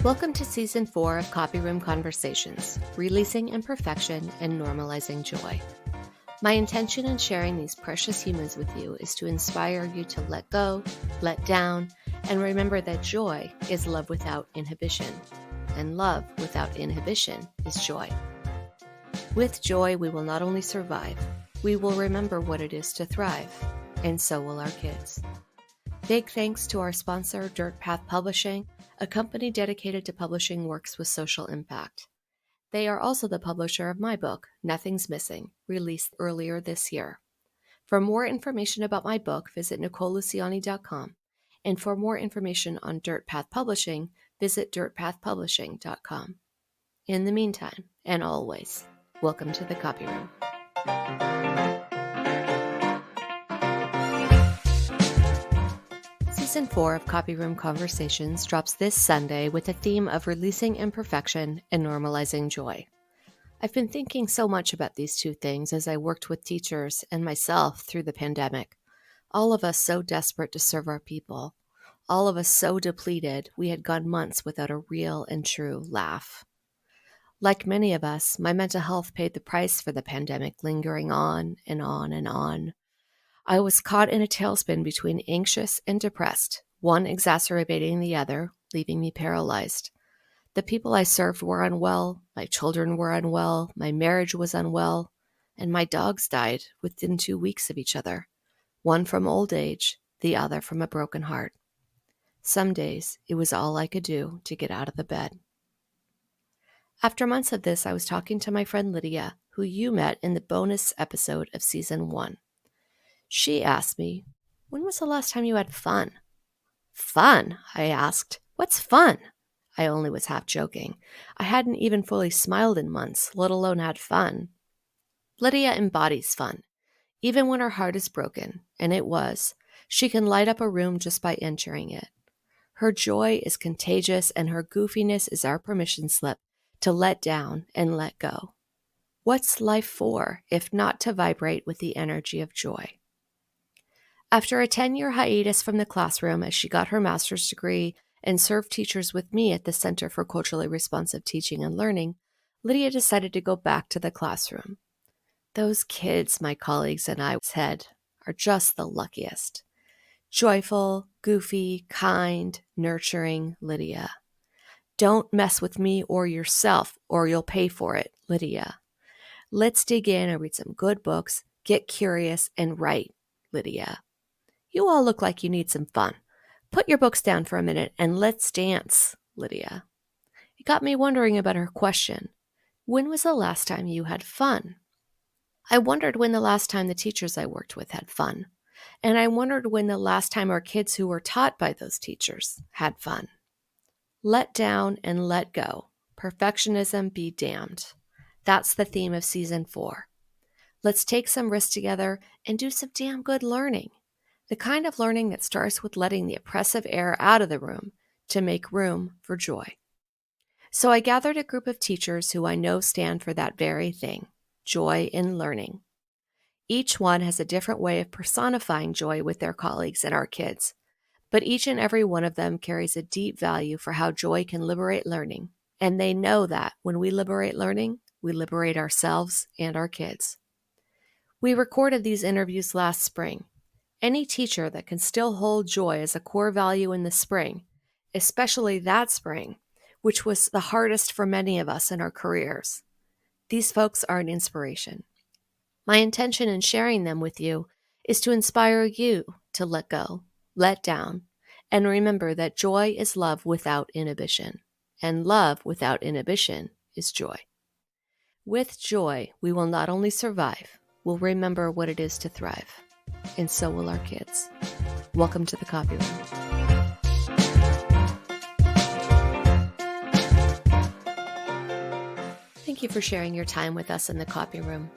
Welcome to Season 4 of Copy Room Conversations, Releasing Imperfection and Normalizing Joy. My intention in sharing these precious humans with you is to inspire you to let go, let down, and remember that joy is love without inhibition, and love without inhibition is joy. With joy, we will not only survive, we will remember what it is to thrive, and so will our kids. Big thanks to our sponsor, Dirt Path Publishing, a company dedicated to publishing works with social impact. They are also the publisher of my book, Nothing's Missing, released earlier this year. For more information about my book, visit NicoleLuciani.com, and for more information on Dirt Path Publishing, visit dirtpathpublishing.com. In the meantime, and always, welcome to the Copy Room. Season 4 of Copy Room Conversations drops this Sunday with a theme of releasing imperfection and normalizing joy. I've been thinking so much about these two things as I worked with teachers and myself through the pandemic. All of us so desperate to serve our people. All of us so depleted we had gone months without a real and true laugh. Like many of us, my mental health paid the price for the pandemic, lingering on and on and on. I was caught in a tailspin between anxious and depressed, one exacerbating the other, leaving me paralyzed. The people I served were unwell, my children were unwell, my marriage was unwell, and my dogs died within 2 weeks of each other, one from old age, the other from a broken heart. Some days, it was all I could do to get out of the bed. After months of this, I was talking to my friend Lydia, who you met in the bonus episode of Season 1. She asked me, "When was the last time you had fun?" "Fun?" I asked. "What's fun?" I only was half joking. I hadn't even fully smiled in months, let alone had fun. Lydia embodies fun. Even when her heart is broken, and it was, she can light up a room just by entering it. Her joy is contagious, and her goofiness is our permission slip to let down and let go. What's life for, if not to vibrate with the energy of joy? After a 10-year hiatus from the classroom as she got her master's degree and served teachers with me at the Center for Culturally Responsive Teaching and Learning, Lydia decided to go back to the classroom. Those kids, my colleagues and I said, are just the luckiest. Joyful, goofy, kind, nurturing Lydia. Don't mess with me or yourself, or you'll pay for it, Lydia. Let's dig in and read some good books, get curious, and write, Lydia. You all look like you need some fun. Put your books down for a minute and let's dance, Lydia. It got me wondering about her question. When was the last time you had fun? I wondered when the last time the teachers I worked with had fun. And I wondered when the last time our kids who were taught by those teachers had fun. Let down and let go. Perfectionism be damned. That's the theme of Season 4. Let's take some risks together and do some damn good learning. The kind of learning that starts with letting the oppressive air out of the room to make room for joy. So I gathered a group of teachers who I know stand for that very thing, joy in learning. Each one has a different way of personifying joy with their colleagues and our kids, but each and every one of them carries a deep value for how joy can liberate learning, and they know that when we liberate learning, we liberate ourselves and our kids. We recorded these interviews last spring. Any teacher that can still hold joy as a core value in the spring, especially that spring, which was the hardest for many of us in our careers. These folks are an inspiration. My intention in sharing them with you is to inspire you to let go, let down, and remember that joy is love without inhibition, and love without inhibition is joy. With joy, we will not only survive, we'll remember what it is to thrive. And so will our kids. Welcome to the Copy Room. Thank you for sharing your time with us in the Copy Room.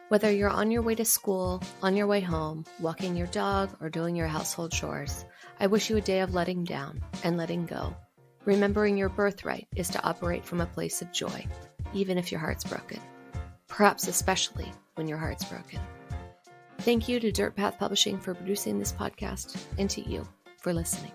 Whether you're on your way to school, on your way home, walking your dog, or doing your household chores, I wish you a day of letting down and letting go. Remembering your birthright is to operate from a place of joy, even if your heart's broken. Perhaps especially when your heart's broken. Thank you to Dirt Path Publishing for producing this podcast, and to you for listening.